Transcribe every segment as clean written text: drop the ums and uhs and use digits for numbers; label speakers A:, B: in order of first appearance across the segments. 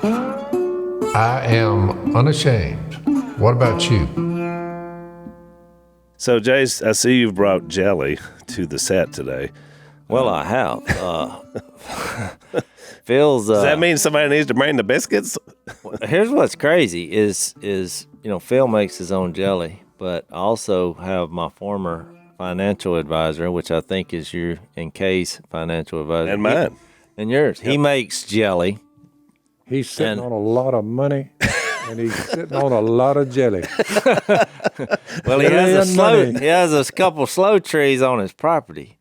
A: I am unashamed. What about you?
B: So, Jace, I see you've brought jelly to the set today.
C: Well, I have. Phil's.
B: Does that mean somebody needs to bring the biscuits?
C: Here's what's crazy is Phil makes his own jelly, but I also have my former financial advisor, which I think is your and Kay's financial advisor,
B: And mine.
C: And yours. Yep. He makes jelly.
D: He's sitting on a lot of money, and he's sitting on a lot of jelly.
C: Well, he has a couple sloe trees on his property.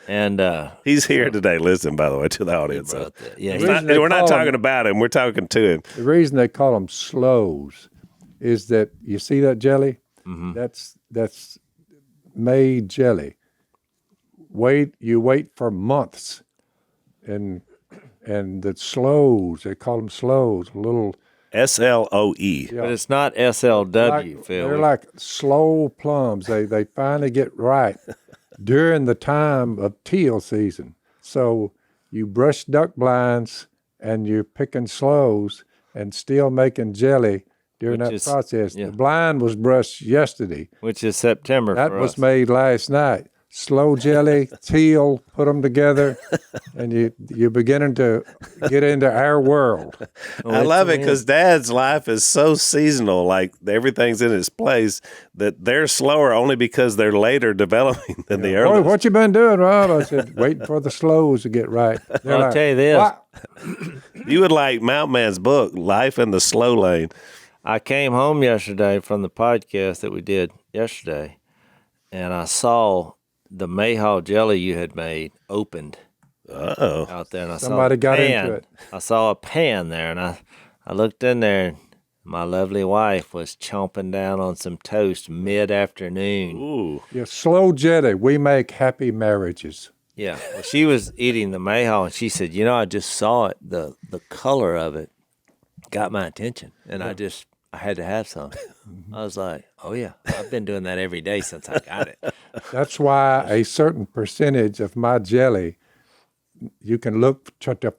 C: And
B: he's here today. Listen, by the way, to the audience.
C: Yeah,
B: we're not talking about him. We're talking to him.
D: The reason they call them sloes is that you see that jelly? Mm-hmm. That's made jelly. You wait for months, and the sloes, they call them sloes, little
B: SLOE.
D: Yeah.
C: But it's not SLW, Phil.
D: They're like slow plums. They finally get ripe during the time of teal season. So you brush duck blinds and you're picking sloes and still making jelly during that process. Yeah. The blind was brushed yesterday.
C: Which is September
D: That
C: for
D: was
C: us.
D: made last night. Sloe jelly, teal, put them together, and you're beginning to get into our world.
B: I love it because Dad's life is so seasonal, like everything's in its place, that they're slower only because they're later developing than the earliest.
D: What you been doing, Rob? I said, waiting for the sloes to get right.
C: I'll tell you this.
D: What?
B: You would like Mount Man's book, Life in the Slow Lane.
C: I came home yesterday from the podcast that we did yesterday, and I saw the Mayhaw jelly you had made opened out there. And
D: Somebody got into it.
C: I saw a pan there, and I looked in there, and my lovely wife was chomping down on some toast mid-afternoon.
B: Ooh.
D: Yeah, sloe jelly. We make happy marriages.
C: Yeah. Well, she was eating the Mayhaw, and she said, I just saw it. The color of it got my attention, and I had to have some. I was like, oh, yeah, I've been doing that every day since I got it.
D: That's why a certain percentage of my jelly, you can try to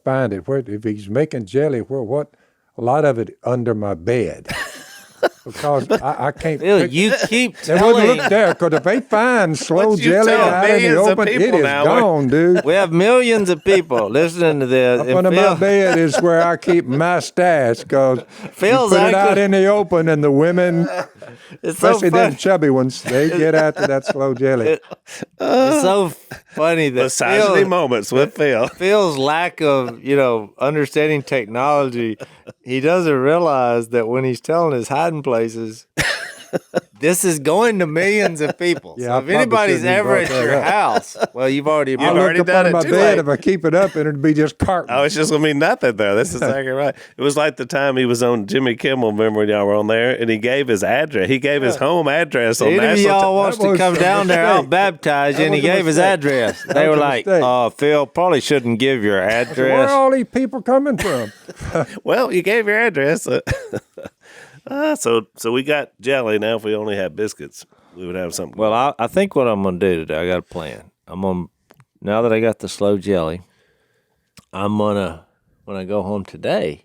D: find it. If he's making jelly, what? A lot of it under my bed. Because I can't.
C: Bill, you keep
D: They wouldn't
C: telling.
D: look there, because if they find sloe
B: What you
D: jelly
B: tell
D: out in the
B: millions of
D: open, it
B: people
D: is
B: now,
D: gone, dude.
C: We have millions of people listening to this.
D: Up
C: and
D: under
C: Phil-
D: my bed is where I keep my stash, because you
C: Phil's
D: put it out
C: actually-
D: in the open, and the women,
C: It's so
D: especially them
C: funny.
D: chubby ones, they get after that sloe jelly.
C: It's so funny that
B: Misogyny moments with Phil.
C: Phil's lack of, understanding technology, he doesn't realize that when he's telling his hiding places, this is going to millions of people.
D: Yeah,
C: So
D: I
C: if
D: probably
C: anybody's
D: shouldn't have
C: ever
D: brought
C: at your
D: that up.
C: house, well, you've already
D: I
B: already
D: look up
B: done
D: under
B: it
D: my
B: too
D: bed.
B: late.
D: If I keep it up, it'd be just carton.
B: Oh, it's just going to be nothing, though. This is exactly right. It was like the time he was on Jimmy Kimmel, remember when y'all were on there, and he gave his address. He gave his home address on
C: Any of
B: national
C: y'all wants
D: That
C: to
D: was
C: come
D: a
C: down there,
D: mistake.
C: I'll baptize you,
D: That
C: and he
D: was a
C: gave his
D: mistake.
C: address.
D: That
C: They
D: was
C: were
D: a
C: like,
D: mistake.
C: Phil, probably shouldn't give your
D: Where are
C: address.
D: all these people coming from?
B: Well, you gave your address. So we got jelly. Now, if we only had biscuits, we would have something.
C: Well, I think what I'm going to do today, I got a plan. Now that I got the sloe jelly, when I go home today,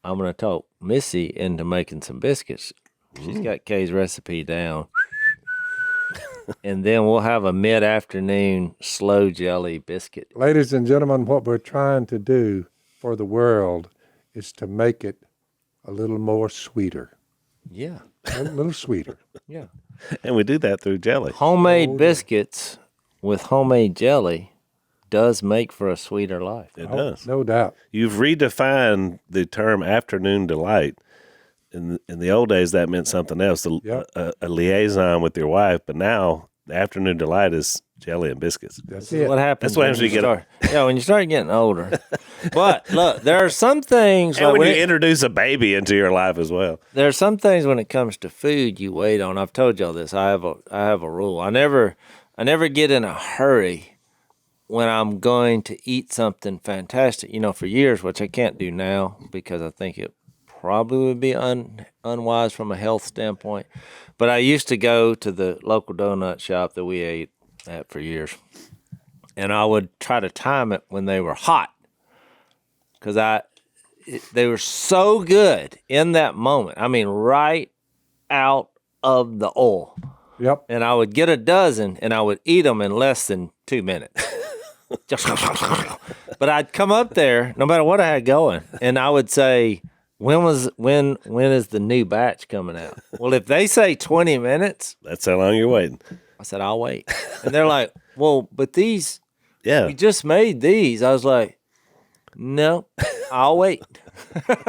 C: I'm going to talk Missy into making some biscuits. She's got Kay's recipe down. And then we'll have a mid-afternoon sloe jelly biscuit.
D: Ladies and gentlemen, what we're trying to do for the world is to make it a little more sweeter.
C: Yeah.
D: A little sweeter.
C: Yeah.
B: And we do that through jelly.
C: Homemade biscuits with homemade jelly does make for a sweeter life.
B: It does.
D: No doubt.
B: You've redefined the term afternoon delight. In the old days, that meant something else, a liaison with your wife. But now, the afternoon delight is jelly and biscuits.
D: That's
C: This is
D: it.
C: what happens.
B: That's what happens
C: when
B: when you
C: start. Yeah, when you start getting older. But look, there are some things.
B: And
C: like
B: when you introduce a baby into your life as well.
C: there are some things when it comes to food you wait on. I've told y'all this. I have a rule. I never get in a hurry when I'm going to eat something fantastic. For years, which I can't do now because I think it probably would be unwise from a health standpoint. But I used to go to the local donut shop that we ate at for years, and I would try to time it when they were hot, because they were so good in that moment. I mean, right out of the oil.
D: Yep.
C: And I would get a dozen, and I would eat them in less than 2 minutes. But I'd come up there, no matter what I had going, and I would say, when is the new batch coming out? Well, if they say 20 minutes,
B: That's how long you're waiting.
C: I said, I'll wait. And they're like, well, but these,
B: Yeah.
C: we just made these. I was like, no, I'll wait.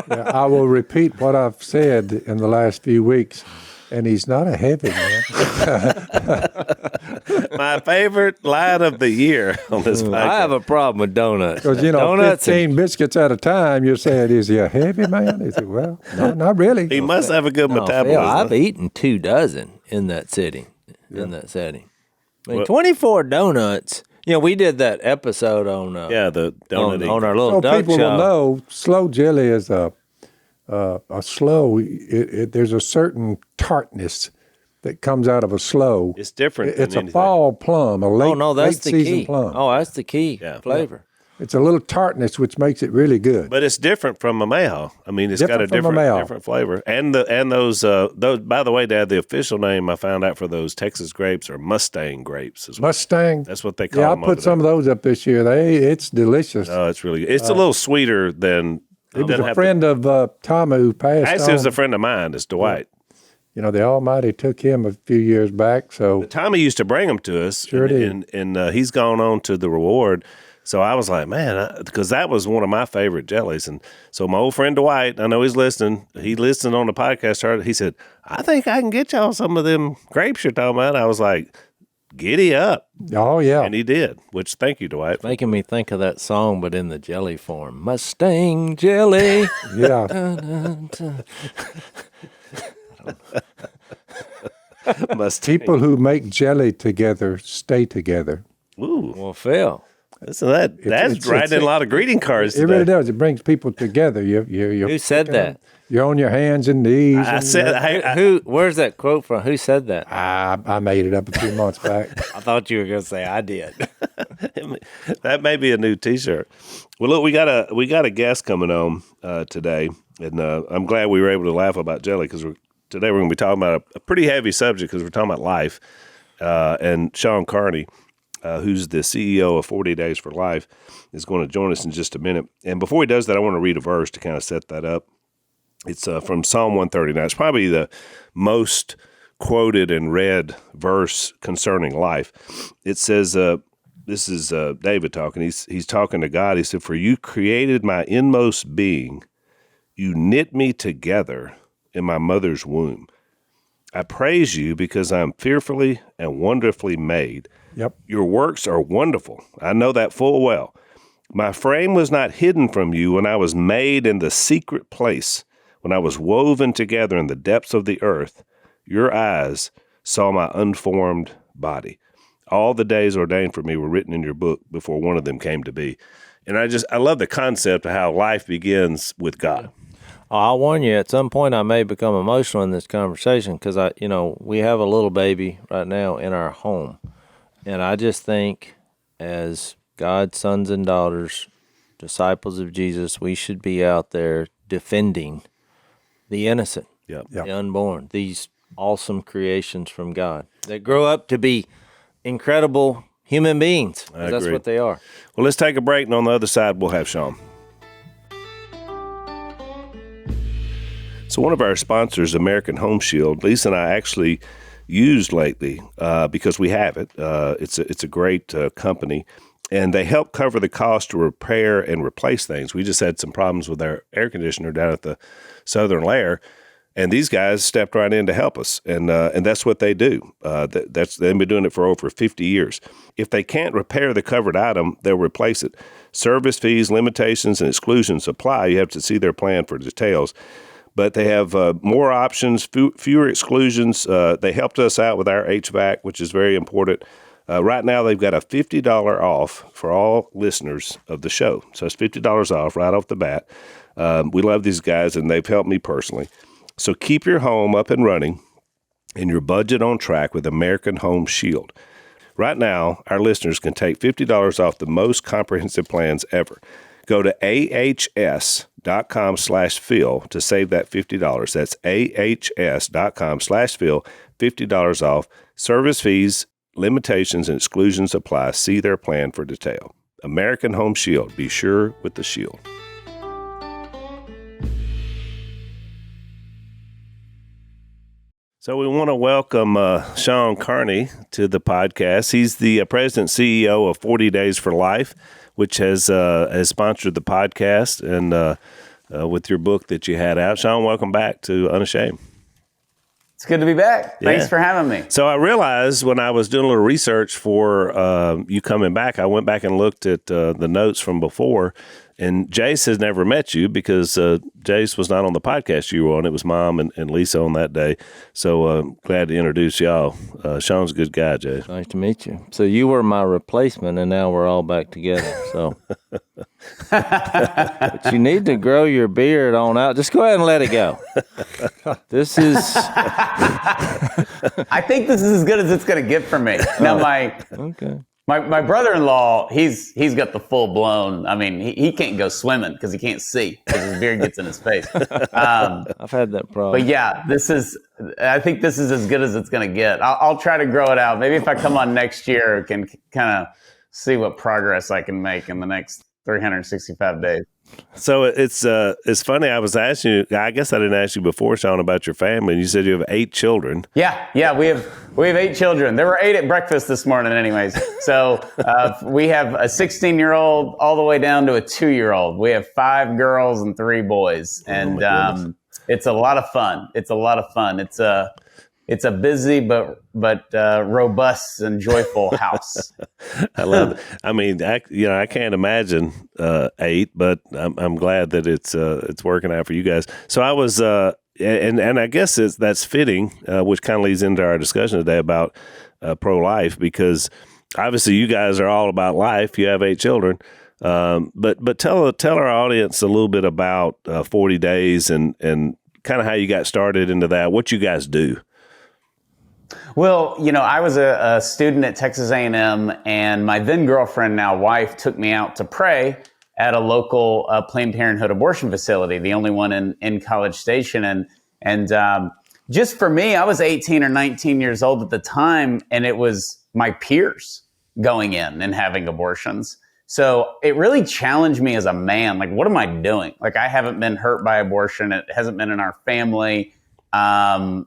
D: Yeah, I will repeat what I've said in the last few weeks, and he's not a heavy man.
B: My favorite line of the year on this podcast.
C: I have a problem with donuts.
D: Because,
C: Donuts
D: 15 biscuits at a time, you're saying, is he a heavy man? He said, well, no, not really.
B: He must have a good
C: No,
B: metabolism.
C: Phil, I've eaten 2 dozen in that setting. I mean, 24 donuts. We did that episode on
B: the donut
C: on our little
D: So
C: duck
D: people
C: show.
D: will know Sloe jelly is a sloe. There's a certain tartness that comes out of a sloe.
B: It's different
D: It's
B: than
D: a
B: anything.
D: fall plum, a late,
C: that's
D: late
C: the
D: season
C: key.
D: plum.
C: Oh, that's the key flavor.
D: It's a little tartness, which makes it really good.
B: But it's different from a Mayo. I mean, it's got a
D: Different from a Mayo.
B: different flavor. And those. By the way, Dad, the official name I found out for those Texas grapes are Mustang grapes.
D: Mustang.
B: That's what they call
D: Yeah, I
B: them.
D: put some of those up this year. It's delicious.
B: Oh, it's really good. It's a little sweeter than.
D: He was a friend of Tom who passed
B: Actually,
D: on.
B: it was a friend of mine. It's Dwight.
D: The Almighty took him a few years back. So
B: Tommy used to bring them to us.
D: Sure did.
B: And he's gone on to the Reward. So I was like, man, because that was one of my favorite jellies. And so my old friend Dwight, I know he's listening. He listened on the podcast. He said, I think I can get y'all some of them grapes you're talking about. I was like, giddy up.
D: Oh, yeah.
B: And he did, which thank you, Dwight.
C: Making me think of that song, but in the jelly form. Mustang jelly.
D: Yeah. People who make jelly together stay together.
B: Ooh,
C: Well, Phil.
B: listen, that's writing a lot of greeting cards
D: It
B: today.
D: really does. It brings people together. You're
C: Who said that?
D: You're on your hands and knees.
B: I said,
C: Where's that quote from? Who said that?
D: I made it up a few months back.
C: I thought you were going to say I did.
B: that may be a new T-shirt. Well, look, we got a guest coming on today, and I'm glad we were able to laugh about jelly because today we're going to be talking about a pretty heavy subject because we're talking about life. And Shawn Carney, who's the CEO of 40 Days for Life, is going to join us in just a minute. And before he does that, I want to read a verse to kind of set that up. It's from Psalm 139. It's probably the most quoted and read verse concerning life. It says, this is David talking. He's talking to God. He said, "For you created my inmost being. You knit me together in my mother's womb. I praise you because I'm fearfully and wonderfully made.
D: Yep.
B: Your works are wonderful. I know that full well. My frame was not hidden from you when I was made in the secret place. When I was woven together in the depths of the earth, your eyes saw my unformed body. All the days ordained for me were written in your book before one of them came to be." And I love the concept of how life begins with God.
C: I'll warn you, at some point I may become emotional in this conversation because we have a little baby right now in our home. And I just think as God's sons and daughters, disciples of Jesus, we should be out there defending the innocent, the unborn, these awesome creations from God that grow up to be incredible human beings. That's what they are.
B: Well, let's take a break, and on the other side, we'll have Shawn. So one of our sponsors, American Home Shield, Lisa and I actually used lately because we have it. It's a great company, and they help cover the cost to repair and replace things. We just had some problems with our air conditioner down at the Southern Lair, and these guys stepped right in to help us, and that's what they do. They've been doing it for over 50 years. If they can't repair the covered item, they'll replace it. Service fees, limitations, and exclusions apply. You have to see their plan for details. But they have more options, fewer exclusions. They helped us out with our HVAC, which is very important. Right now, they've got a $50 off for all listeners of the show. So it's $50 off right off the bat. We love these guys, and they've helped me personally. So keep your home up and running and your budget on track with American Home Shield. Right now, our listeners can take $50 off the most comprehensive plans ever. Go to ahs.com/life ahs.com/Phil to save that $50. That's ahs.com/Phil, $50 off. Service fees, limitations, and exclusions apply. See their plan for detail. American Home Shield. Be sure with the shield. So we want to welcome Shawn Carney to the podcast. He's the president and CEO of 40 Days for Life, which has sponsored the podcast and with your book that you had out. Shawn, welcome back to Unashamed.
E: It's good to be back. Thanks for having me.
B: So I realized when I was doing a little research for you coming back, I went back and looked at the notes from before, and Jase has never met you because Jase was not on the podcast you were on. It was Mom and Lisa on that day. So glad to introduce y'all. Shawn's a good guy, Jase.
C: Nice to meet you. So you were my replacement, and now we're all back together. So, but you need to grow your beard on out. Just go ahead and let it go. This is.
E: I think this is as good as it's going to get for me. Now, my brother-in-law, he's got the full-blown, I mean, he can't go swimming because he can't see because his beard gets in his face.
C: I've had that problem.
E: But yeah, I think this is as good as it's going to get. I'll try to grow it out. Maybe if I come on next year, I can kind of see what progress I can make in the next 365 days.
B: So it's funny. I was asking you. I guess I didn't ask you before, Shawn, about your family. And you said you have 8 children.
E: Yeah. We have 8 children. There were 8 at breakfast this morning, anyways. So we have a 16-year-old all the way down to a 2-year-old. We have 5 girls and 3 boys, and it's a lot of fun. It's a busy but robust and joyful house.
B: I love it. I mean, I can't imagine 8, but I'm glad that it's working out for you guys. So I was, and I guess that's fitting, which kind of leads into our discussion today about pro-life, because obviously you guys are all about life. You have 8 children, but tell our audience a little bit about 40 Days and kind of how you got started into that. What you guys do.
E: Well, I was a student at Texas A&M, and my then girlfriend, now wife, took me out to pray at a local Planned Parenthood abortion facility, the only one in College Station. And just for me, I was 18 or 19 years old at the time, and it was my peers going in and having abortions. So it really challenged me as a man. Like, what am I doing? Like, I haven't been hurt by abortion. It hasn't been in our family. I'm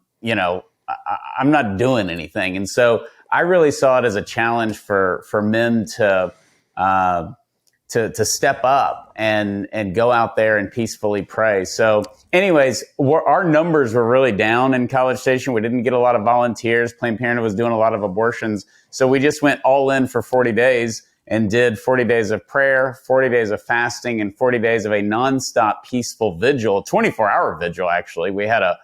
E: not doing anything. And so I really saw it as a challenge for men to step up and go out there and peacefully pray. So anyways, our numbers were really down in College Station. We didn't get a lot of volunteers. Planned Parenthood was doing a lot of abortions. So we just went all in for 40 days and did 40 days of prayer, 40 days of fasting, and 40 days of a nonstop peaceful vigil, 24-hour vigil, actually. We had a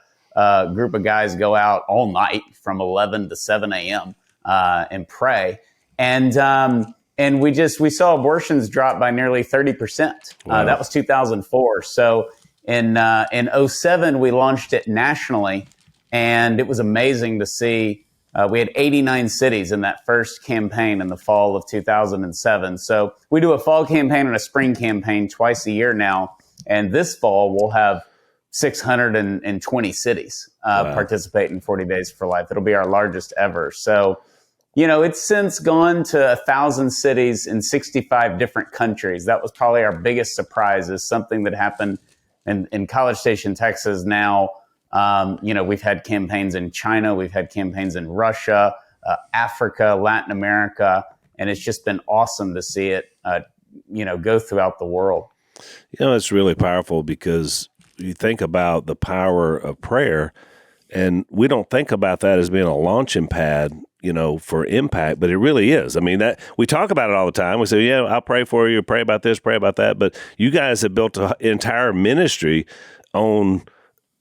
E: group of guys go out all night from 11 to 7 a.m. And pray. And we saw abortions drop by nearly 30%.
B: Wow.
E: That was 2004. So in 2007, we launched it nationally, and it was amazing to see. We had 89 cities in that first campaign in the fall of 2007. So we do a fall campaign and a spring campaign twice a year now. And this fall, we'll have 620 cities participate in 40 Days for Life. It'll be our largest ever. So, it's since gone to 1,000 cities in 65 different countries. That was probably our biggest surprise, is something that happened in College Station, Texas. Now, we've had campaigns in China, we've had campaigns in Russia, Africa, Latin America, and it's just been awesome to see it, go throughout the world.
B: It's really powerful because you think about the power of prayer, and we don't think about that as being a launching pad, for impact, but it really is. I mean, that we talk about it all the time. We say, yeah, I'll pray for you, pray about this, pray about that. But you guys have built an entire ministry on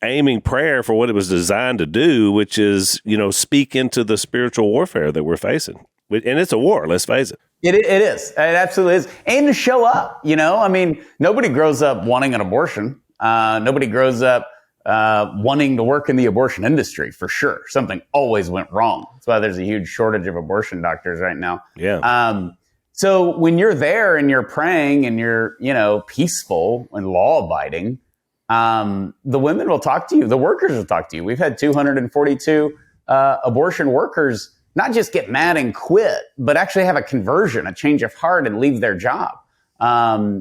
B: aiming prayer for what it was designed to do, which is, speak into the spiritual warfare that we're facing. And it's a war, let's face it.
E: It is. It absolutely is. And to show up, nobody grows up wanting an abortion. Nobody grows up wanting to work in the abortion industry, for sure. Something always went wrong. That's why there's a huge shortage of abortion doctors right now.
B: Yeah.
E: So when you're there and you're praying and you're, peaceful and law abiding, the women will talk to you. The workers will talk to you. We've had 242 abortion workers not just get mad and quit, but actually have a conversion, a change of heart, and leave their job,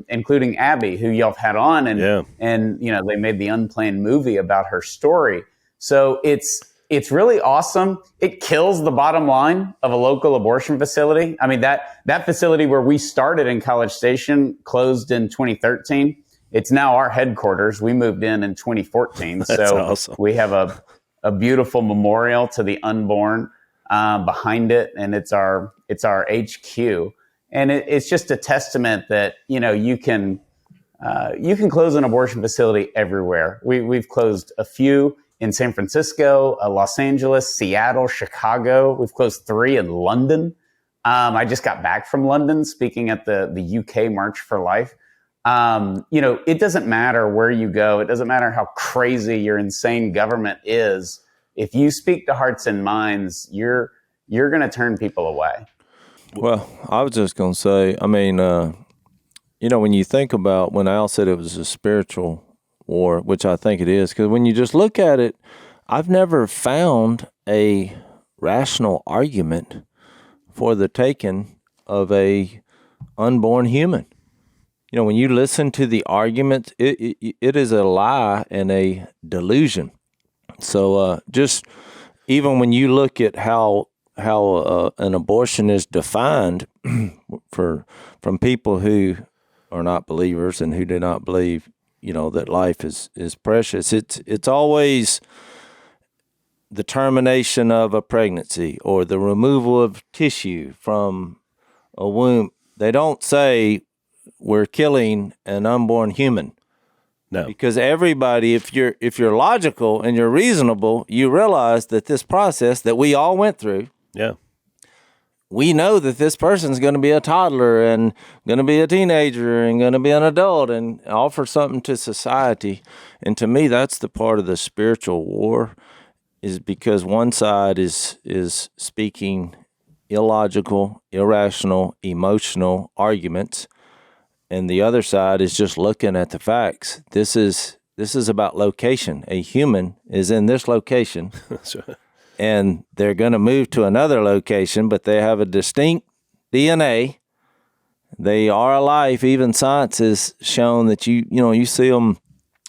E: including Abby, who y'all have had on. And they made the Unplanned movie about her story. So it's really awesome. It kills the bottom line of a local abortion facility. I mean, that facility where we started in College Station closed in 2013. It's now our headquarters. We moved in 2014.
B: That's
E: so
B: awesome.
E: We have a beautiful memorial to the unborn behind it, and it's our HQ. And it's just a testament that you can close an abortion facility everywhere. We've closed a few in San Francisco, Los Angeles, Seattle, Chicago. We've closed 3 in London. I just got back from London speaking at the UK March for Life. It doesn't matter where you go. It doesn't matter how crazy your insane government is. If you speak to hearts and minds, you're going to turn people away.
C: Well, I was just going to say, when you think about when Al said it was a spiritual war, which I think it is, because when you just look at it, I've never found a rational argument for the taking of a unborn human. When you listen to the arguments, it is a lie and a delusion. So just even when you look at how an abortion is defined from people who are not believers and who do not believe, that life is precious, it's always the termination of a pregnancy or the removal of tissue from a womb. They don't say we're killing an unborn human.
B: No.
C: Because everybody, if you're logical and you're reasonable, you realize that this process that we all went through, we know that this person's going to be a toddler and going to be a teenager and going to be an adult and offer something to society. And to me, that's the part of the spiritual war, is because one side is speaking illogical, irrational, emotional arguments, and the other side is just looking at the facts. This is about location. A human is in this location, and they're going to move to another location, but they have a distinct DNA. They are alive. Even science has shown that you see them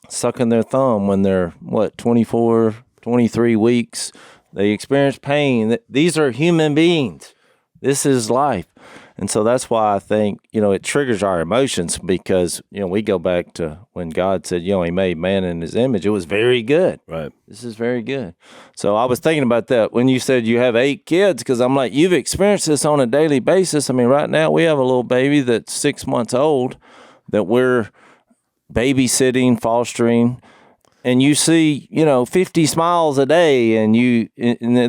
C: sucking their thumb when they're 24, 23 weeks. They experience pain. These are human beings. This is life. And so that's why I think, it triggers our emotions, because, we go back to when God said, he made man in his image. It was very good.
B: Right.
C: This is very good. So I was thinking about that when you said you have 8 kids, because I'm like, you've experienced this on a daily basis. I mean, right now we have a little baby that's 6 months old that we're babysitting, fostering, and you see, 50 smiles a day, and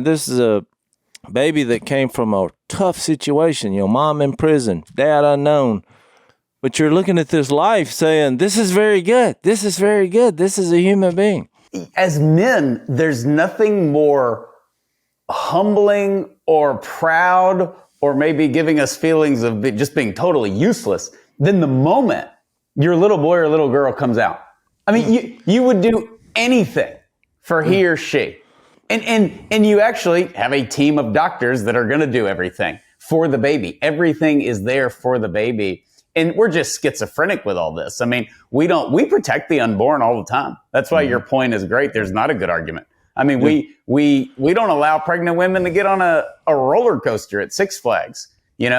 C: this is a baby that came from a tough situation, mom in prison, dad unknown. But you're looking at this life saying, this is very good. This is very good. This is a human being.
E: As men, there's nothing more humbling or proud or maybe giving us feelings of just being totally useless than the moment your little boy or little girl comes out. I mean, you would do anything for he or she. And you actually have a team of doctors that are going to do everything for the baby. Everything is there for the baby. And we're just schizophrenic with all this. I mean, we protect the unborn all the time. That's why your point is great. There's not a good argument. I mean, we don't allow pregnant women to get on a roller coaster at Six Flags. We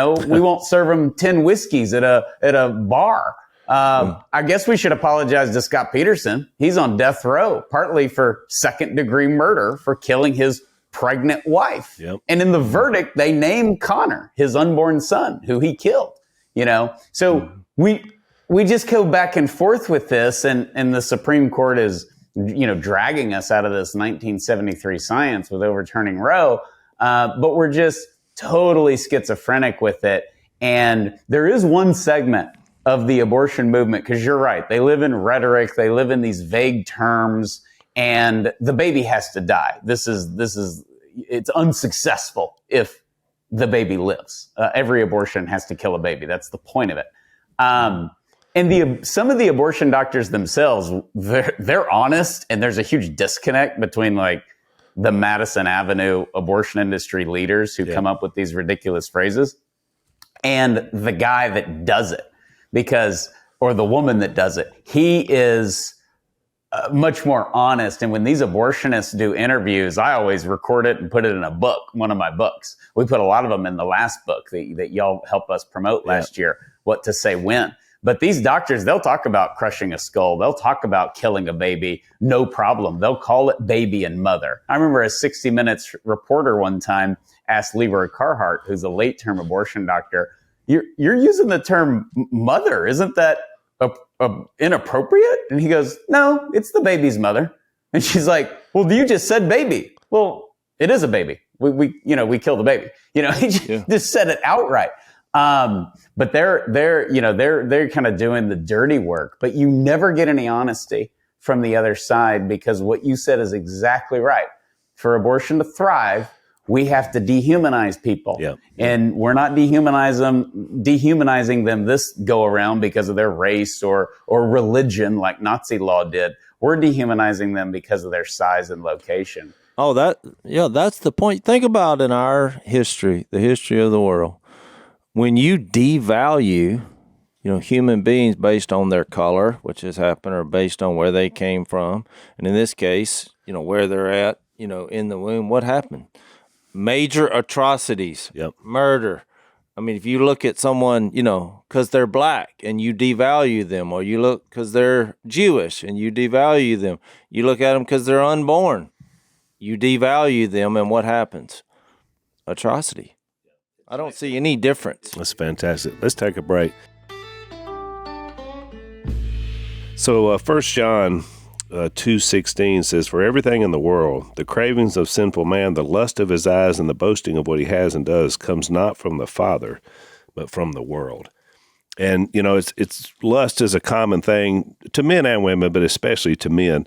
E: won't serve them 10 whiskeys at a bar. I guess we should apologize to Scott Peterson. He's on death row, partly for second-degree murder for killing his pregnant wife. Yep. And in the verdict, they named Connor, his unborn son, who he killed. So we just go back and forth with this, and the Supreme Court is, dragging us out of this 1973 science with overturning Roe. But we're just totally schizophrenic with it. And there is one segment of the abortion movement, because you're right, they live in rhetoric, they live in these vague terms, and the baby has to die. It's unsuccessful if the baby lives. Every abortion has to kill a baby. That's the point of it. And some of the abortion doctors themselves, they're honest, and there's a huge disconnect between like the Madison Avenue abortion industry leaders who come up with these ridiculous phrases and the guy that does it, or the woman that does it. He is much more honest. And when these abortionists do interviews, I always record it and put it in a book, one of my books. We put a lot of them in the last book that y'all helped us promote last year, What to Say When. But these doctors, they'll talk about crushing a skull. They'll talk about killing a baby. No problem. They'll call it baby and mother. I remember a 60 Minutes reporter one time asked Leroy Carhart, who's a late-term abortion doctor, you're using the term mother. Isn't that inappropriate? And he goes, no, it's the baby's mother. And she's like, well, you just said baby. Well, it is a baby. We kill the baby. He just said it outright. But they're kind of doing the dirty work, but you never get any honesty from the other side, because what you said is exactly right. For abortion to thrive, we have to dehumanize people. Yep. And we're not dehumanizing them this go around because of their race or religion like Nazi law did. We're dehumanizing them because of their size and location.
C: Oh, that's the point. Think about in our history, the history of the world. When you devalue, human beings based on their color, which has happened, or based on where they came from, and in this case, where they're at, in the womb, what happened? Major atrocities, murder. I mean, if you look at someone, because they're black and you devalue them, or you look because they're Jewish and you devalue them, you look at them because they're unborn, you devalue them, and what happens? Atrocity. I don't see any difference.
B: That's fantastic. Let's take a break. So 1 John 2:16 says, for everything in the world, the cravings of sinful man, the lust of his eyes, and the boasting of what he has and does comes not from the Father, but from the world. And, it's lust is a common thing to men and women, but especially to men.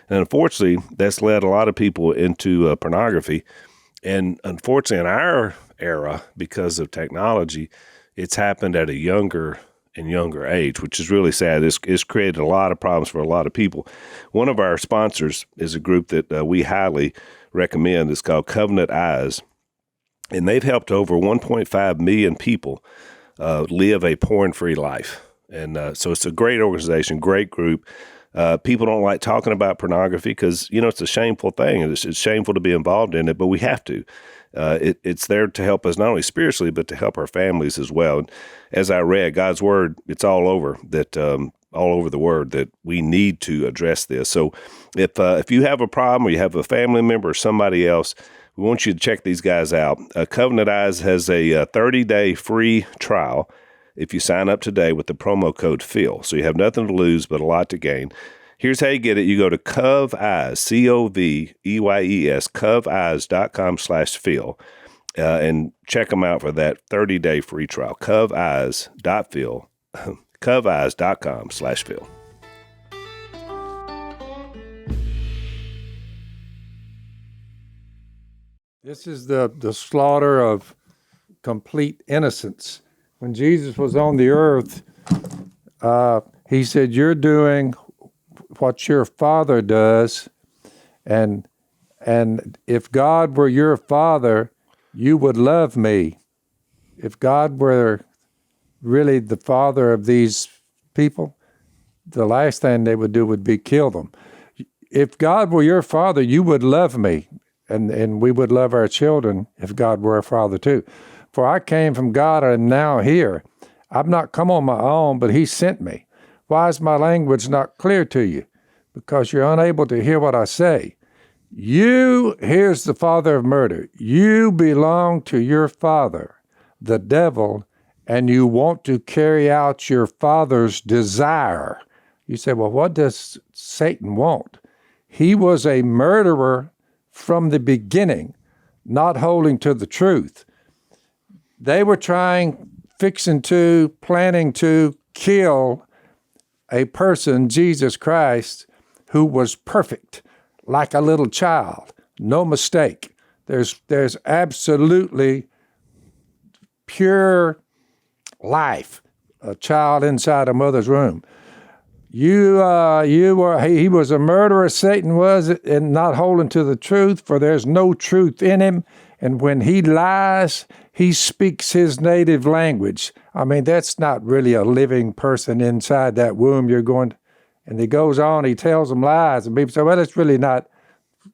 B: And unfortunately, that's led a lot of people into pornography. And unfortunately, in our era, because of technology, it's happened at a younger and younger age, which is really sad. It's created a lot of problems for a lot of people. One of our sponsors is a group that we highly recommend. It's called Covenant Eyes, and they've helped over 1.5 million people live a porn-free life. And so it's a great organization, great group. People don't like talking about pornography because, it's a shameful thing. It's shameful to be involved in it, but we have to. It's there to help us not only spiritually, but to help our families as well. And as I read, God's word, it's all over the word that we need to address this. So if you have a problem or you have a family member or somebody else, we want you to check these guys out. Covenant Eyes has a 30-day free trial if you sign up today with the promo code Phil. So you have nothing to lose, but a lot to gain. Here's how you get it. You go to Cov Eyes, COVEYES, coveyes.com/Phil, and check them out for that 30-day free trial. Coveyes.Phil, coveyes.com/Phil.
D: This is the slaughter of complete innocence. When Jesus was on the earth, he said, you're doing what your Father does, and if God were your Father, you would love me. If God were really the Father of these people, the last thing they would do would be kill them. If God were your Father, you would love me, and we would love our children if God were our Father too. For I came from God and am now here. I've not come on my own, but he sent me. Why is my language not clear to you? Because you're unable to hear what I say. Here's the father of murder. You belong to your father, the devil, and you want to carry out your father's desire. You say, well, what does Satan want? He was a murderer from the beginning, not holding to the truth. They were planning to kill a person, Jesus Christ, who was perfect, like a little child, no mistake. There's absolutely pure life, a child inside a mother's womb. He was a murderer, Satan was, and not holding to the truth, for there's no truth in him. And when he lies, he speaks his native language. I mean, that's not really a living person inside that womb. And he goes on, he tells them lies, and people say, well, it's really not,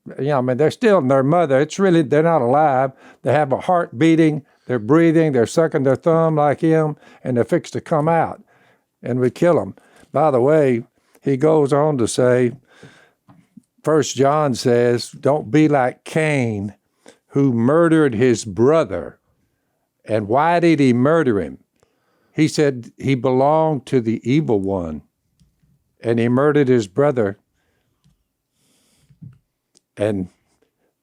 D: they're still in their mother. They're not alive. They have a heart beating, they're breathing, they're sucking their thumb like him, and they're fixed to come out. And we kill them. By the way, he goes on to say, 1 John says, don't be like Cain, who murdered his brother. And why did he murder him? He said he belonged to the evil one, and he murdered his brother. And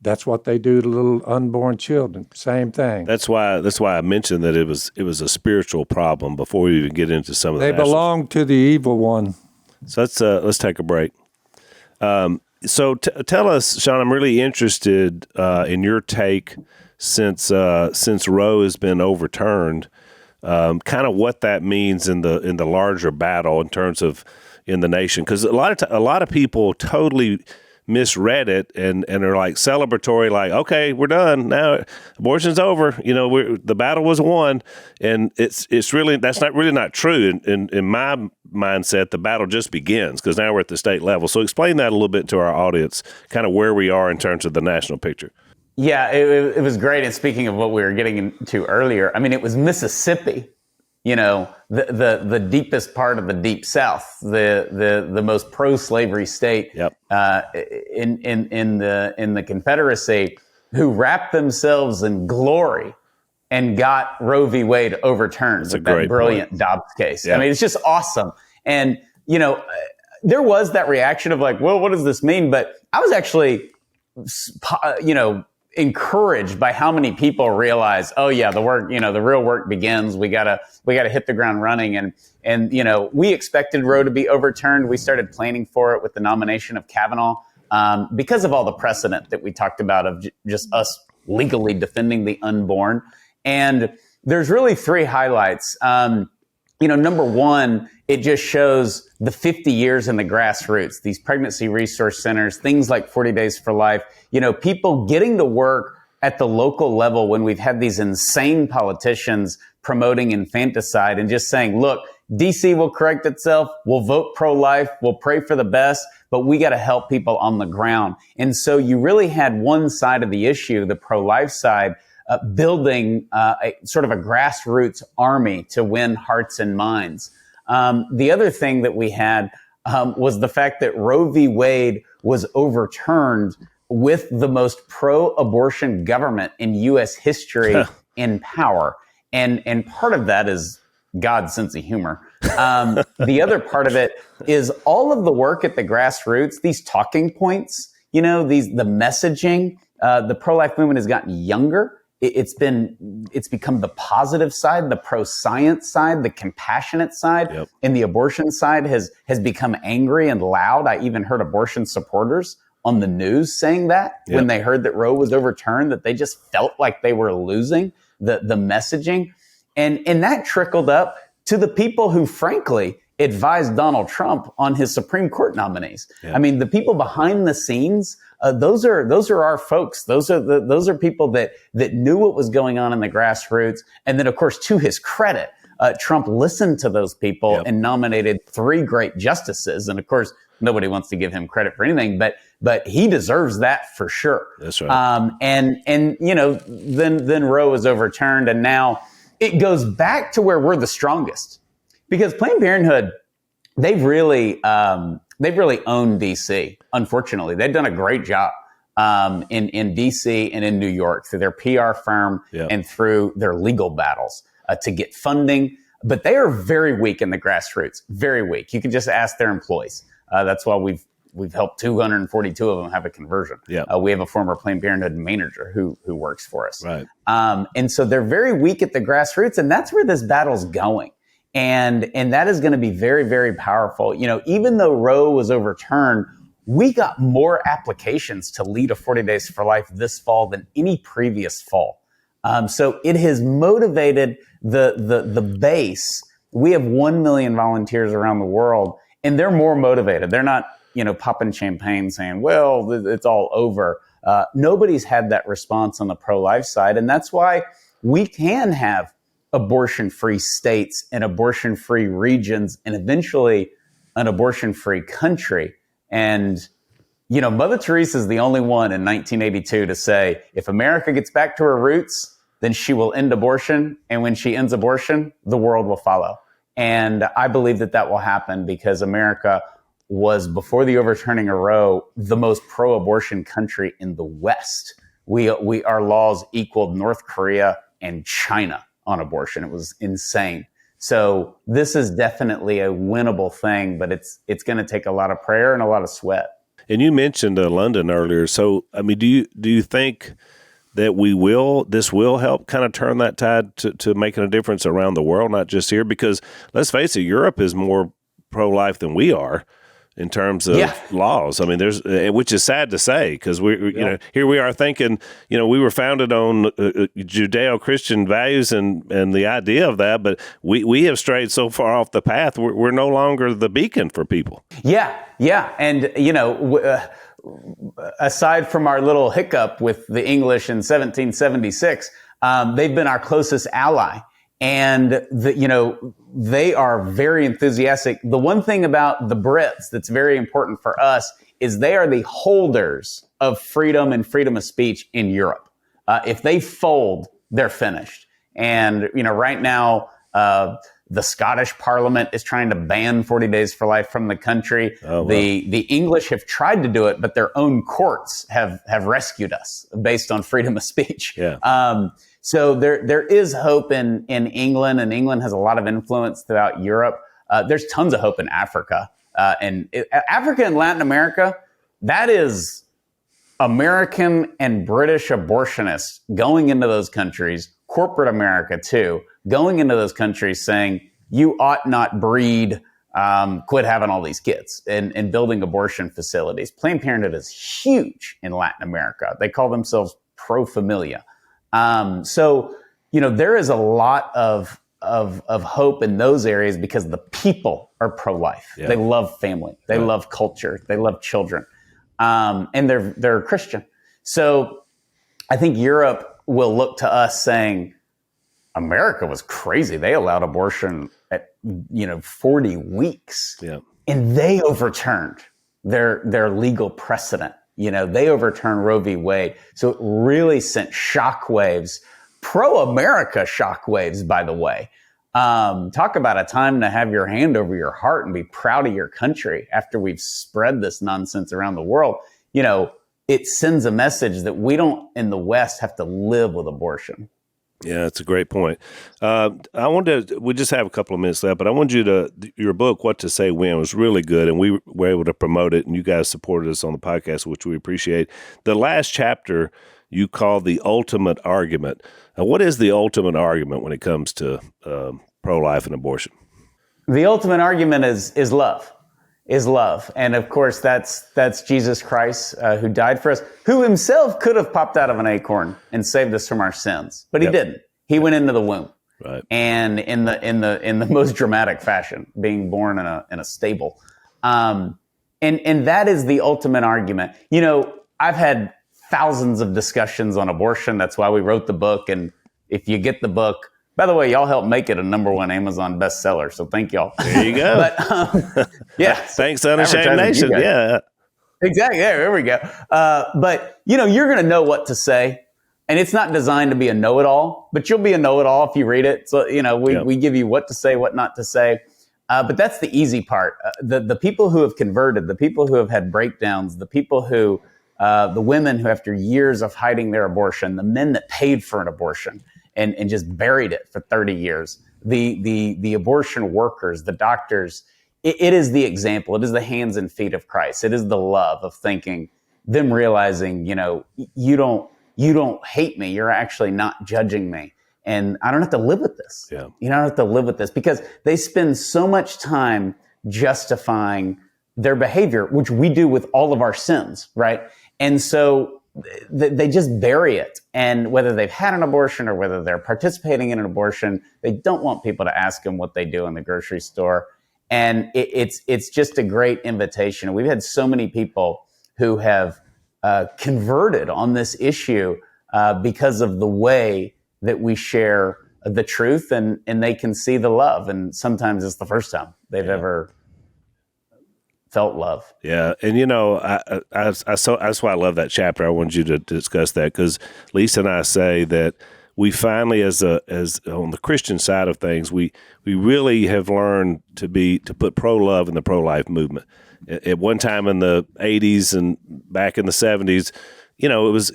D: that's what they do to little unborn children. Same thing.
B: That's why I mentioned that it was a spiritual problem before we even get into some of the.
D: They belong to the evil one.
B: So let's take a break. So tell us, Shawn. I'm really interested in your take since Roe has been overturned. Kind of what that means in the larger battle in terms of in the nation, because a lot of people totally misread it and are like celebratory, like, okay, we're done now, abortion's over, the battle was won, and it's really, that's not really not true. In my mindset, the battle just begins, because now we're at the state level. So explain that a little bit to our audience, kind of where we are in terms of the national picture.
E: Yeah, it was great. And speaking of what we were getting into earlier, I mean, it was Mississippi, the deepest part of the Deep South, the most pro-slavery state.
B: Yep.
E: In the Confederacy, who wrapped themselves in glory and got Roe v. Wade overturned with that brilliant Dobbs case. Yeah. I mean, it's just awesome. And, there was that reaction of like, well, what does this mean? But I was actually, encouraged by how many people realize, oh yeah, the work, the real work begins. We gotta hit the ground running. And we expected Roe to be overturned. We started planning for it with the nomination of Kavanaugh, because of all the precedent that we talked about of just us legally defending the unborn. And there's really three highlights. Number one, it just shows the 50 years in the grassroots, these pregnancy resource centers, things like 40 Days for Life, people getting to work at the local level when we've had these insane politicians promoting infanticide and just saying, look, DC will correct itself. We'll vote pro-life. We'll pray for the best, but we got to help people on the ground. And so you really had one side of the issue, the pro-life side, building a sort of a grassroots army to win hearts and minds. The other thing that we had was the fact that Roe v. Wade was overturned with the most pro-abortion government in U.S. history in power. And part of that is God's sense of humor. The other part of it is all of the work at the grassroots, these talking points, the messaging, the pro-life movement has gotten younger. It's become the positive side, the pro-science side, the compassionate side. Yep. And the abortion side has become angry and loud. I even heard abortion supporters on the news saying that when they heard that Roe was overturned, that they just felt like they were losing the messaging. And that trickled up to the people who, frankly, advised Donald Trump on his Supreme Court nominees. Yeah. I mean, the people behind the scenes, those are our folks. Those are people that knew what was going on in the grassroots. And then, of course, to his credit, Trump listened to those people and nominated 3 great justices. And of course, nobody wants to give him credit for anything, but he deserves that for sure.
B: That's right.
E: Then Roe was overturned, and now it goes back to where we're the strongest, because Planned Parenthood, they've really owned DC. Unfortunately, they've done a great job in DC and in New York through their PR firm and through their legal battles to get funding. But they are very weak in the grassroots, very weak. You can just ask their employees. That's why we've helped 242 of them have a conversion. Yeah. We have a former Planned Parenthood manager who works for us.
B: Right.
E: And so they're very weak at the grassroots, and that's where this battle's going. And that is going to be very, very powerful. Even though Roe was overturned, we got more applications to lead a 40 Days for Life this fall than any previous fall. So it has motivated the base. We have 1 million volunteers around the world, and they're more motivated. They're not, popping champagne saying, well, it's all over. Nobody's had that response on the pro-life side. And that's why we can have abortion-free states and abortion-free regions and eventually an abortion-free country. And, Mother Teresa is the only one in 1982 to say, if America gets back to her roots, then she will end abortion. And when she ends abortion, the world will follow. And I believe that will happen because America was, before the overturning of Roe, the most pro-abortion country in the West. Our laws equaled North Korea and China on abortion. It was insane. So this is definitely a winnable thing, but it's going to take a lot of prayer and a lot of sweat.
B: And you mentioned London earlier. So, I mean, do you think that this will help kind of turn that tide to making a difference around the world, not just here? Because let's face it, Europe is more pro-life than we are in terms of laws. I mean, which is sad to say, because here we are thinking, we were founded on Judeo-Christian values and the idea of that, but we have strayed so far off the path. We're no longer the beacon for people. Yeah.
E: And, aside from our little hiccup with the English in 1776, they've been our closest ally. And they are very enthusiastic. The one thing about the Brits that's very important for us is they are the holders of freedom and freedom of speech in Europe. If they fold, they're finished. And right now, the Scottish Parliament is trying to ban 40 Days for Life from the country. Oh, wow. The English have tried to do it, but their own courts have rescued us based on freedom of speech. Yeah. So there is hope in England, and England has a lot of influence throughout Europe. There's tons of hope in Africa. Africa and Latin America, that is American and British abortionists going into those countries, corporate America too, going into those countries saying, you ought not breed, quit having all these kids, and building abortion facilities. Planned Parenthood is huge in Latin America. They call themselves Pro Familia. So, there is a lot of hope in those areas because the people are pro-life. Yeah. They love family. They love culture. They love children. And they're Christian. So I think Europe will look to us saying, America was crazy. They allowed abortion at, 40 weeks. Yeah. And they overturned their legal precedent. They overturned Roe v. Wade. So it really sent shockwaves, pro-America shockwaves, by the way. Talk about a time to have your hand over your heart and be proud of your country after we've spread this nonsense around the world. It sends a message that we don't, in the West, have to live with abortion.
B: Yeah, that's a great point. We just have a couple of minutes left, but I want your book, What to Say When, was really good, and we were able to promote it, and you guys supported us on the podcast, which we appreciate. The last chapter you call The Ultimate Argument. Now, what is the ultimate argument when it comes to pro-life and abortion?
E: The ultimate argument is love. And of course, that's Jesus Christ, who died for us, who himself could have popped out of an acorn and saved us from our sins, but he didn't. He went into the womb, right? And in the most dramatic fashion, being born in a stable, and that is the ultimate argument. I've had thousands of discussions on abortion. That's why we wrote the book. And if you get the book. By the way, y'all helped make it a #1 Amazon bestseller, so thank y'all.
B: There you go.
E: But, yeah.
B: Thanks, Unashamed Nation. Yeah.
E: Exactly. There we go. But, you're going to know what to say. And it's not designed to be a know-it-all, but you'll be a know-it-all if you read it. So, we give you what to say, what not to say. But that's the easy part. The people who have converted, the people who have had breakdowns, the people who, the women who after years of hiding their abortion, the men that paid for an abortion, and just buried it for 30 years. The abortion workers, the doctors, it is the example. It is the hands and feet of Christ. It is the love of thinking, them realizing, you don't hate me. You're actually not judging me. And I don't have to live with this. Yeah. I don't have to live with this because they spend so much time justifying their behavior, which we do with all of our sins, right? And so they just bury it. And whether they've had an abortion or whether they're participating in an abortion, they don't want people to ask them what they do in the grocery store. And it's just a great invitation. We've had so many people who have converted on this issue because of the way that we share the truth, and they can see the love. And sometimes it's the first time they've ever felt love.
B: Yeah, and that's why I love that chapter. I wanted you to discuss that, because Lisa and I say that we finally, as on the Christian side of things, we really have learned to put pro-love in the pro-life movement. At one time in the 80s and back in the 70s, it was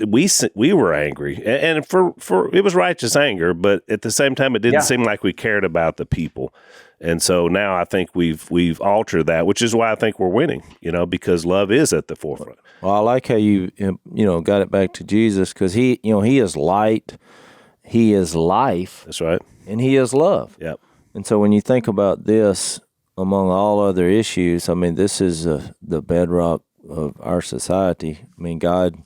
B: we were angry, and for it was righteous anger, but at the same time, it didn't seem like we cared about the people. And so now I think we've altered that, which is why I think we're winning, because love is at the forefront.
C: Well, I like how you got it back to Jesus, because he is light, he is life.
B: That's right.
C: And he is love.
B: Yep.
C: And so when you think about this, among all other issues, I mean, this is the bedrock of our society. I mean, God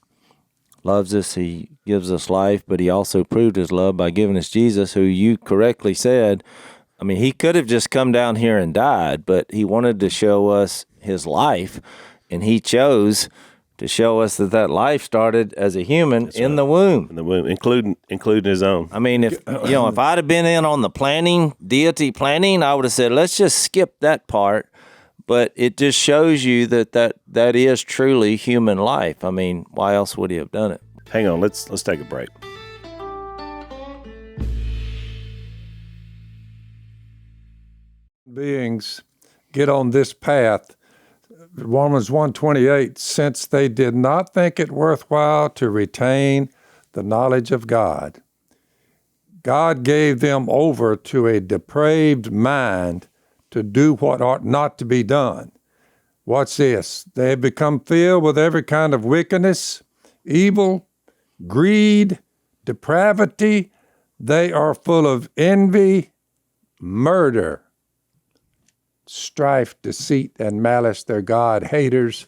C: loves us, he gives us life, but he also proved his love by giving us Jesus, who you correctly said, I mean, he could have just come down here and died, but he wanted to show us his life, and he chose to show us that life started as a human in the womb.
B: In the womb, including his own.
C: I mean, if I'd have been in on the deity planning, I would have said, let's just skip that part. But it just shows you that is truly human life. I mean, why else would he have done it?
B: Hang on, let's take a break.
D: Beings get on this path. Romans 1:28, since they did not think it worthwhile to retain the knowledge of God, God gave them over to a depraved mind to do what ought not to be done. What's this? They have become filled with every kind of wickedness, evil, greed, depravity. They are full of envy, murder, strife, deceit, and malice. They're God haters.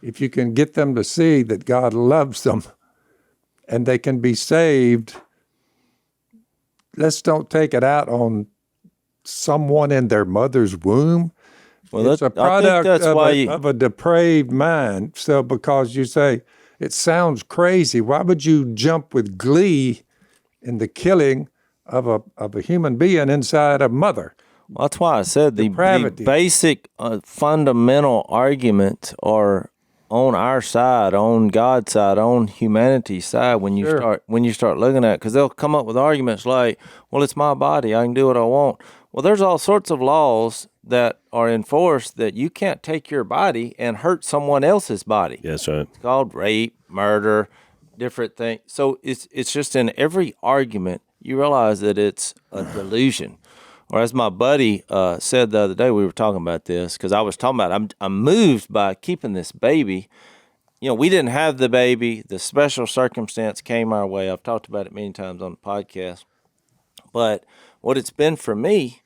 D: If you can get them to see that God loves them and they can be saved, let's don't take it out on someone in their mother's womb.
C: Well,
D: it's a product of a depraved mind. So because you say, it sounds crazy, why would you jump with glee in the killing of a human being inside a mother?
C: Well, that's why I said the basic fundamental arguments are on our side, on God's side, on humanity's side. When you start looking at it, because they'll come up with arguments like, "Well, it's my body; I can do what I want." Well, there's all sorts of laws that are enforced that you can't take your body and hurt someone else's body.
B: That's right. It's
C: called rape, murder, different things. So it's just in every argument you realize that it's a delusion. Or as my buddy said the other day, we were talking about this, because I was talking about I'm moved by keeping this baby. We didn't have the baby. The special circumstance came our way. I've talked about it many times on the podcast. But what it's been for me,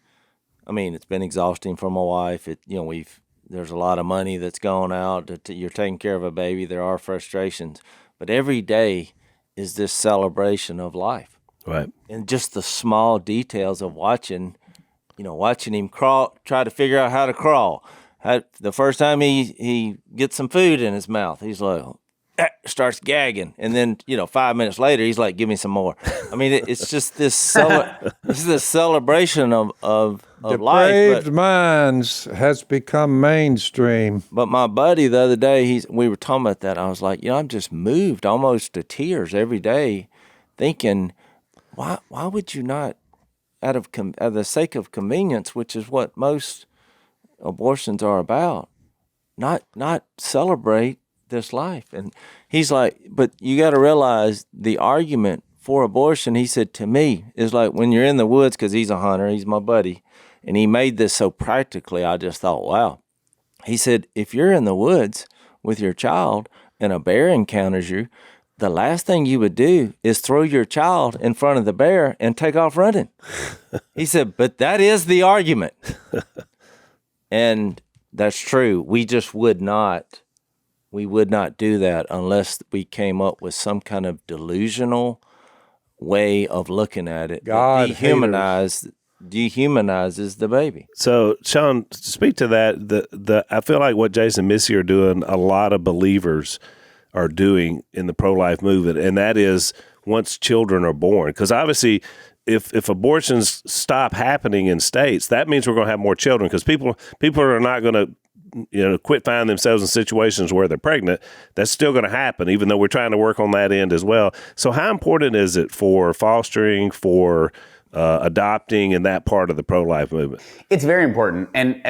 C: I mean, it's been exhausting for my wife. There's a lot of money that's gone out. You're taking care of a baby. There are frustrations. But every day is this celebration of life.
B: Right.
C: And just the small details of watching him crawl, try to figure out how to crawl. The first time he gets some food in his mouth, he's like, starts gagging. And then, 5 minutes later, he's like, give me some more. I mean, it's just this celebration of life.
D: Depraved minds has become mainstream.
C: But my buddy the other day, we were talking about that. I was like, I'm just moved almost to tears every day thinking, why would you not, out of the sake of convenience, which is what most abortions are about, not celebrate this life? And he's like, but you got to realize the argument for abortion, he said to me, is like when you're in the woods, because he's a hunter, he's my buddy, and he made this so practically, I just thought, wow. He said, if you're in the woods with your child and a bear encounters you, the last thing you would do is throw your child in front of the bear and take off running. He said, but that is the argument. And that's true. We just would not we would not do that unless we came up with some kind of delusional way of looking at it
D: God
C: that dehumanizes the baby.
B: So, Shawn, speak to that. I feel like what Jason and Missy are doing, a lot of believers are doing in the pro-life movement, and that is once children are born. Because obviously, if abortions stop happening in states, that means we're going to have more children, because people are not going to quit finding themselves in situations where they're pregnant. That's still going to happen, even though we're trying to work on that end as well. So how important is it for fostering, for adopting, in that part of the pro-life movement?
E: It's very important. And,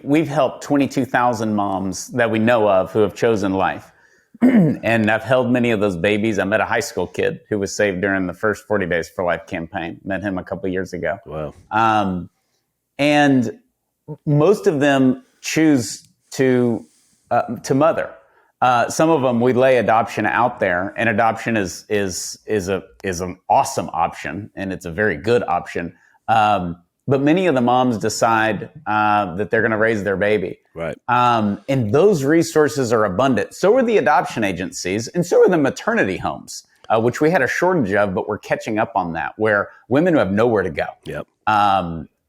E: we've helped 22,000 moms that we know of who have chosen life. And I've held many of those babies. I met a high school kid who was saved during the first 40 Days for Life campaign. Met him a couple of years ago.
B: Wow.
E: And most of them choose to mother. Some of them, we lay adoption out there, and adoption is an awesome option, and it's a very good option. But many of the moms decide that they're going to raise their baby.
B: Right.
E: And those resources are abundant. So are the adoption agencies, and so are the maternity homes, which we had a shortage of, but we're catching up on that, where women who have nowhere to go
B: Yep.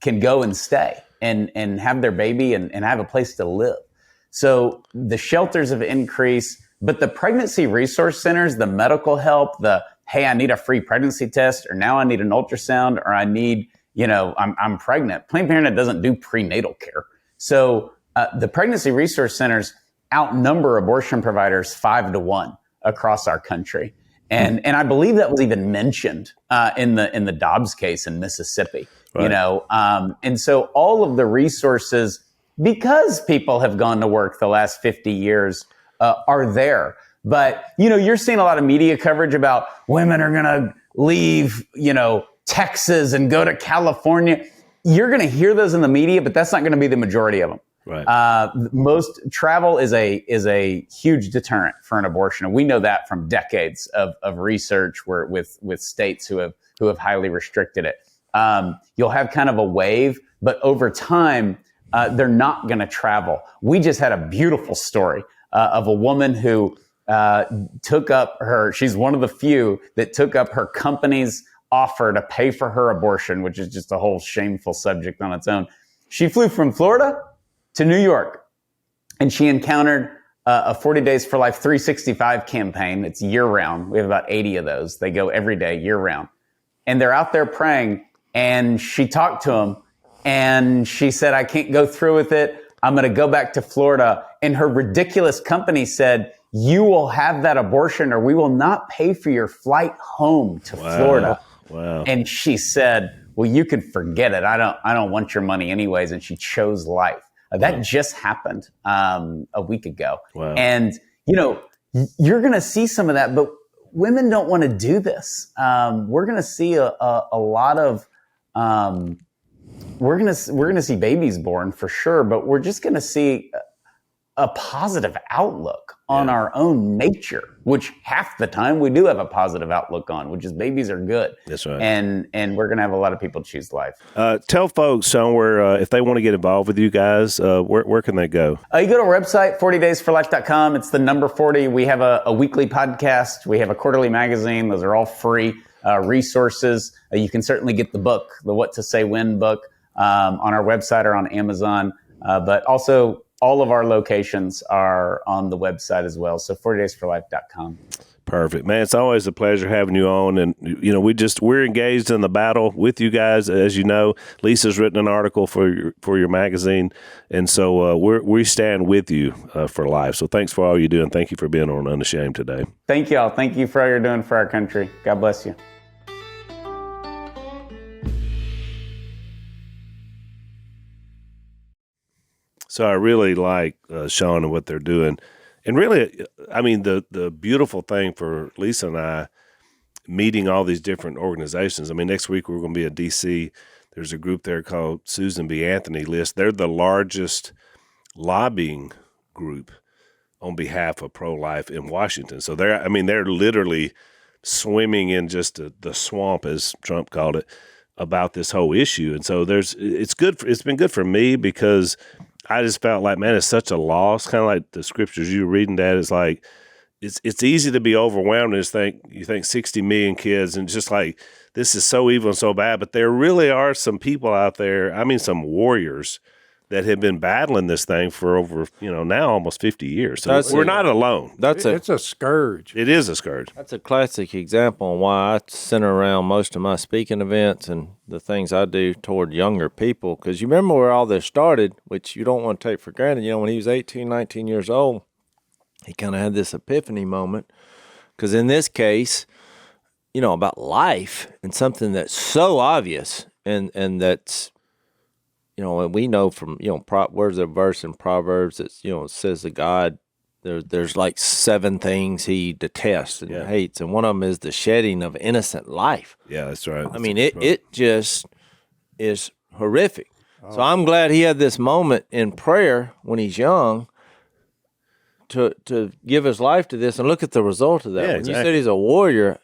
E: Can go and stay and have their baby and have a place to live. So the shelters have increased, but the pregnancy resource centers, the medical help, hey, I need a free pregnancy test, or now I need an ultrasound, or I need, I'm pregnant. Planned Parenthood doesn't do prenatal care. So the pregnancy resource centers outnumber abortion providers 5-1 across our country. And I believe that was even mentioned in the Dobbs case in Mississippi.
B: Right.
E: And so all of the resources, because people have gone to work the last 50 years, are there. But, you're seeing a lot of media coverage about women are going to leave, Texas and go to California. You're going to hear those in the media, but that's not going to be the majority of them.
B: Right.
E: Most travel is a huge deterrent for an abortion. And we know that from decades of research with states who have highly restricted it. You'll have kind of a wave, but over time, they're not going to travel. We just had a beautiful story of a woman who she's one of the few that took up her company's offer to pay for her abortion, which is just a whole shameful subject on its own. She flew from Florida to New York, and she encountered a 40 Days for Life 365 campaign. It's year round. We have about 80 of those. They go every day, year round. And they're out there praying, and she talked to them, and she said, I can't go through with it. I'm going to go back to Florida. And her ridiculous company said, you will have that abortion, or we will not pay for your flight home to Florida.
B: Wow.
E: And she said, well, you can forget it. I don't want your money anyways. And she chose life. That just happened a week ago.
B: Wow.
E: And, you're going to see some of that, but women don't want to do this. We're going to see a lot of, we're going to see babies born for sure, but we're just going to see a positive outlook on our own nature, which half the time we do have a positive outlook on, which is babies are good.
B: That's right.
E: And we're going to have a lot of people choose life.
B: Tell folks somewhere, if they want to get involved with you guys, where can they go?
E: You go to our website, 40daysforlife.com. It's the number 40. We have a weekly podcast. We have a quarterly magazine. Those are all free resources. You can certainly get the book, the What to Say When book, on our website or on Amazon. But also, all of our locations are on the website as well. So 40daysforlife.com.
B: Perfect, man. It's always a pleasure having you on. And, we're engaged in the battle with you guys. As you know, Lisa's written an article for your magazine. And so we stand with you for life. So thanks for all you do. And thank you for being on Unashamed today.
E: Thank you all. Thank you for all you're doing for our country. God bless you.
B: So I really like Shawn and what they're doing. And really, I mean, the beautiful thing for Lisa and I, meeting all these different organizations. I mean, next week we're going to be in D.C. There's a group there called Susan B. Anthony List. They're the largest lobbying group on behalf of pro-life in Washington. So they're literally swimming in just the swamp, as Trump called it, about this whole issue. And so it's been good for me because I just felt like, man, it's such a loss. Kind of like the scriptures you were reading, Dad. It's like it's easy to be overwhelmed and just you think 60 million kids, and just like this is so evil and so bad. But there really are some people out there. I mean, some warriors that have been battling this thing for over, now almost 50 years. So we're not alone.
D: It's a scourge.
B: It is a scourge.
C: That's a classic example on why I center around most of my speaking events and the things I do toward younger people. Because you remember where all this started, which you don't want to take for granted. When he was 18, 19 years old, he kind of had this epiphany moment. Because in this case, about life and something that's so obvious and that's, and we know from, where's a verse in Proverbs that, it says that God, there's like 7 things he detests and hates. And one of them is the shedding of innocent life.
B: Yeah, that's right.
C: I mean, it just is horrific. So I'm glad he had this moment in prayer when he's young to give his life to this, and look at the result of that.
B: Yeah,
C: when you said he's a warrior,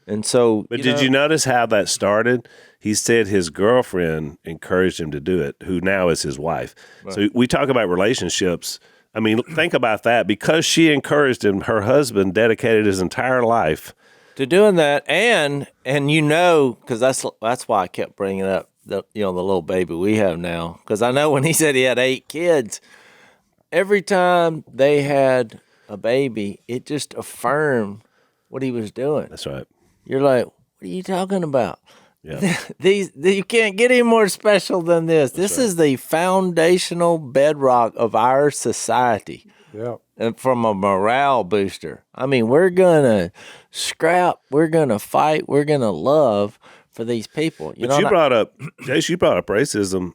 C: and so.
B: But did you notice how that started? He said his girlfriend encouraged him to do it, who now is his wife. Right. So we talk about relationships. I mean, think about that. Because she encouraged him, her husband dedicated his entire life
C: to doing that, and because that's why I kept bringing up the little baby we have now, because I know when he said he had 8 kids, every time they had a baby, it just affirmed what he was doing.
B: That's right.
C: You're like, what are you talking about?
B: Yeah.
C: You can't get any more special than this. This is the foundational bedrock of our society.
D: Yeah.
C: And from a morale booster. I mean, we're going to scrap, we're going to fight, we're going to love for these people.
B: You brought up racism.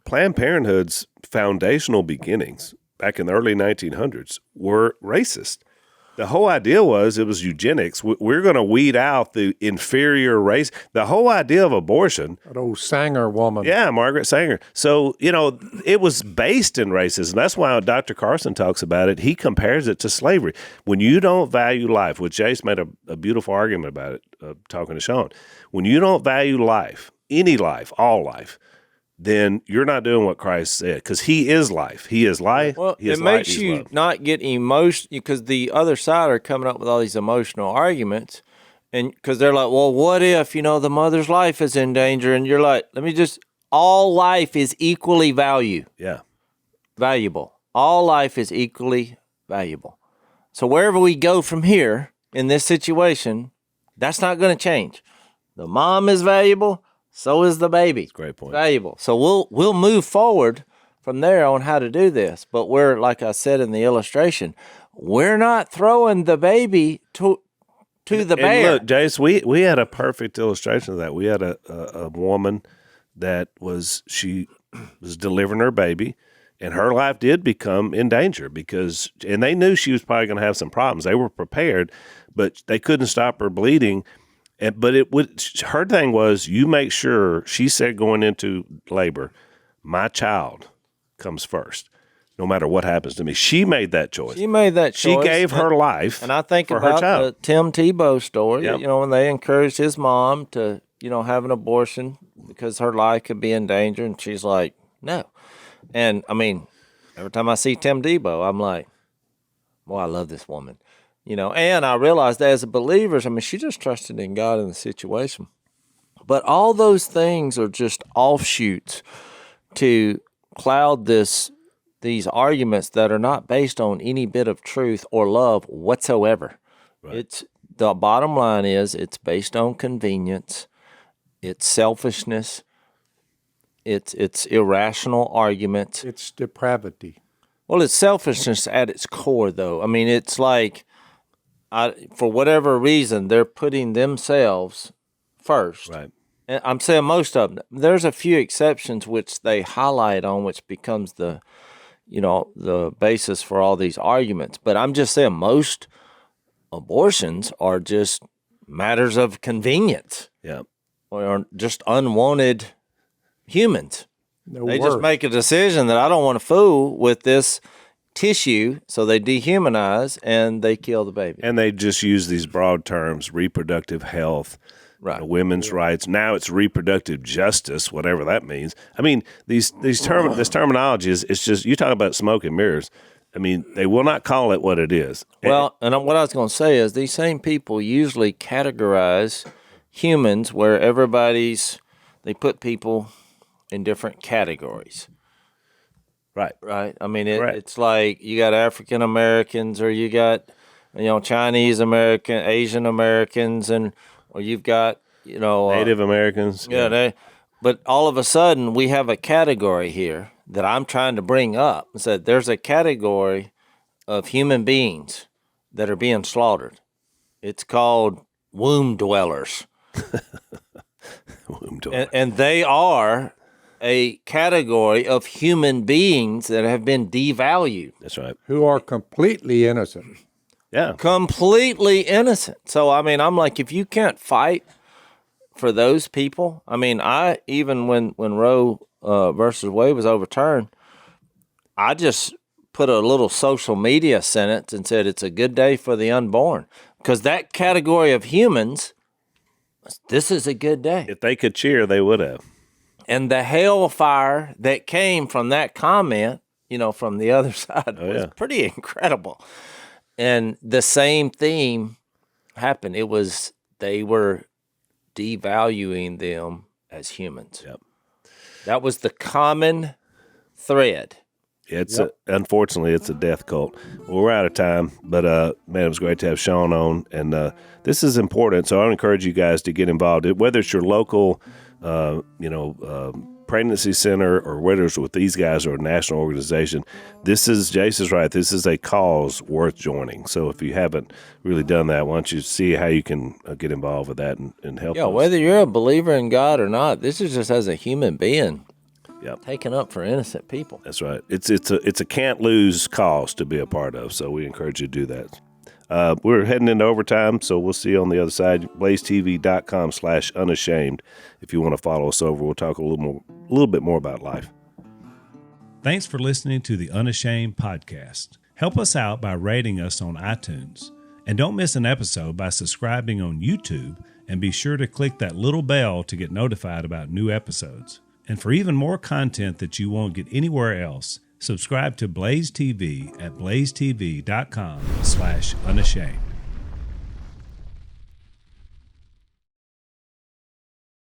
B: Planned Parenthood's foundational beginnings back in the early 1900s were racist. The whole idea was it was eugenics. We're going to weed out the inferior race. The whole idea of abortion.
D: That old Sanger woman.
B: Yeah, Margaret Sanger. So, it was based in racism. That's why Dr. Carson talks about it. He compares it to slavery. When you don't value life, which Jase made a beautiful argument about it, talking to Shawn. When you don't value life, any life, all life, then you're not doing what Christ said, because he is life. He is life.
C: Well,
B: he is
C: it
B: light,
C: makes
B: he's
C: you
B: love.
C: not get emotional, because the other side are coming up with all these emotional arguments, and because they're like, well, what if, the mother's life is in danger? And you're like, all life is equally valuable. All life is equally valuable. So wherever we go from here in this situation, that's not going to change. The mom is valuable. So is the baby.
B: Great point.
C: Valuable. So we'll move forward from there on how to do this. But we're, like I said in the illustration, we're not throwing the baby to the bear.
B: Look, Jase, we had a perfect illustration of that. We had a woman that she was delivering her baby, and her life did become in danger and they knew she was probably going to have some problems. They were prepared, but they couldn't stop her bleeding. But her thing was, you make sure, she said going into labor, my child comes first, no matter what happens to me. She made that choice. She gave her life.
C: And I think
B: for
C: about
B: her child.
C: the Tim Tebow story,
B: Yep.
C: when they encouraged his mom to, have an abortion because her life could be in danger. And she's like, no. And I mean, every time I see Tim Tebow, I'm like, boy, I love this woman. And I realized that as a believer, she just trusted in God in the situation. But all those things are just offshoots to cloud these arguments that are not based on any bit of truth or love whatsoever. Right. The bottom line is it's based on convenience, it's selfishness, it's irrational arguments.
D: It's depravity.
C: Well, it's selfishness at its core, though. I mean, it's like, for whatever reason, they're putting themselves first.
B: Right.
C: And I'm saying most of them. There's a few exceptions which they highlight on, which becomes the basis for all these arguments. But I'm just saying most abortions are just matters of convenience.
B: Yeah.
C: Or just unwanted humans. They
D: worth.
C: just make a decision that I don't want to fool with this tissue, so they dehumanize and they kill the baby.
B: And they just use these broad terms, reproductive health,
C: Right.
B: Women's rights. Now it's reproductive justice, whatever that means. I mean, this terminology is, it's just, you talk about smoke and mirrors. I mean, they will not call it what it is.
C: Well, and what I was going to say is these same people usually categorize humans where they put people in different categories.
B: Right.
C: Right. I mean, it's like you got African Americans, or you got, Chinese American, Asian Americans, or you've got,
B: Native Americans.
C: Yeah. But all of a sudden, we have a category here that I'm trying to bring up and said there's a category of human beings that are being slaughtered. It's called womb dwellers.
B: Womb dwellers.
C: And they are a category of human beings that have been devalued.
B: That's right.
D: Who are completely innocent.
B: Yeah.
C: Completely innocent. So, I mean, I'm like, if you can't fight for those people, I mean, even when Roe versus Wade was overturned, I just put a little social media sentence and said it's a good day for the unborn. Because that category of humans, this is a good day.
B: If they could cheer, they would have.
C: And the hellfire that came from that comment, from the other side was pretty incredible. And the same theme happened. They were devaluing them as humans.
B: Yep.
C: That was the common thread.
B: Unfortunately, it's a death cult. Well, we're out of time, but man, it was great to have Shawn on, and this is important. So I encourage you guys to get involved. Whether it's your local, pregnancy center, or whether it's with these guys or a national organization, Jase is right. This is a cause worth joining. So if you haven't really done that, why don't you see how you can get involved with that and help?
C: Yeah, whether you're a believer in God or not, this is just as a human being.
B: Yep.
C: Taken up for innocent people.
B: That's right. It's a can't lose cause to be a part of. So we encourage you to do that. We're heading into overtime, so we'll see you on the other side. blazetv.com/unashamed. If you want to follow us over, we'll talk a little bit more about life.
F: Thanks for listening to the Unashamed podcast. Help us out by rating us on iTunes. And don't miss an episode by subscribing on YouTube, and be sure to click that little bell to get notified about new episodes. And for even more content that you won't get anywhere else, subscribe to Blaze TV at blazetv.com/unashamed.